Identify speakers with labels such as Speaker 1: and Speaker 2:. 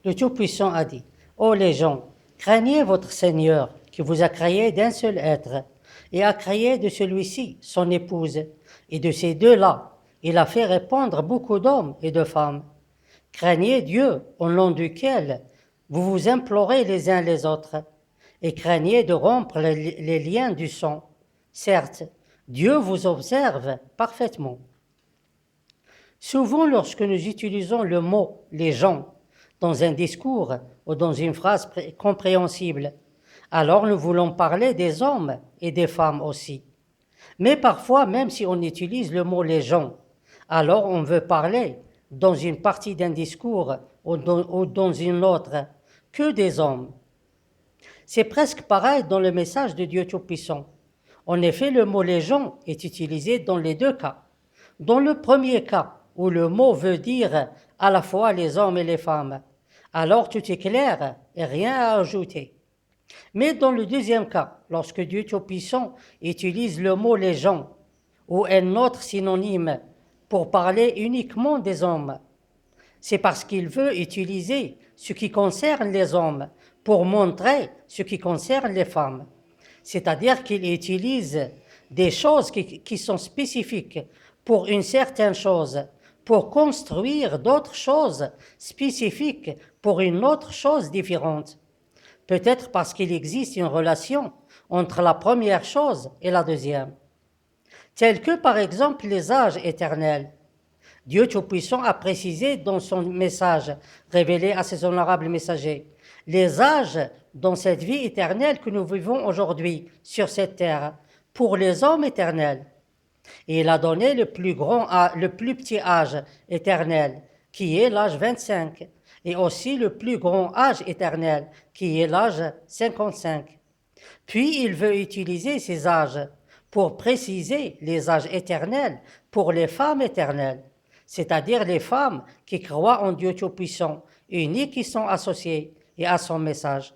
Speaker 1: Le Tout-Puissant a dit, ô les gens, craignez votre Seigneur qui vous a créé d'un seul être et a créé de celui-ci son épouse, et de ces deux-là, il a fait répondre beaucoup d'hommes et de femmes. Craignez Dieu au nom duquel vous vous implorez les uns les autres, et craignez de rompre les liens du sang. Certes, Dieu vous observe parfaitement. Souvent, lorsque nous utilisons le mot les gens dans un discours ou dans une phrase compréhensible, alors nous voulons parler des hommes et des femmes aussi. Mais parfois, même si on utilise le mot les gens, alors on veut parler dans une partie d'un discours ou dans une autre que des hommes. C'est presque pareil dans le message de Dieu Tout-Puissant. En effet, le mot les gens est utilisé dans les deux cas. Dans le premier cas, où le mot veut dire à la fois les hommes et les femmes, alors tout est clair et rien à ajouter. Mais dans le deuxième cas, lorsque Dieu Tout-Puissant utilise le mot les gens ou un autre synonyme pour parler uniquement des hommes, c'est parce qu'il veut utiliser ce qui concerne les hommes pour montrer ce qui concerne les femmes. C'est-à-dire qu'il utilise des choses qui sont spécifiques pour une certaine chose, pour construire d'autres choses spécifiques pour une autre chose différente. Peut-être parce qu'il existe une relation entre la première chose et la deuxième. Tels que par exemple les âges éternels. Dieu Tout-Puissant a précisé dans son message révélé à ses honorables messagers les âges dans cette vie éternelle que nous vivons aujourd'hui sur cette terre pour les hommes éternels. Et il a donné le plus petit âge éternel qui est l'âge 25 et aussi le plus grand âge éternel qui est l'âge 55. Puis il veut utiliser ces âges pour préciser les âges éternels pour les femmes éternelles, c'est-à-dire les femmes qui croient en Dieu Tout-Puissant, unis qui sont associés et à son message.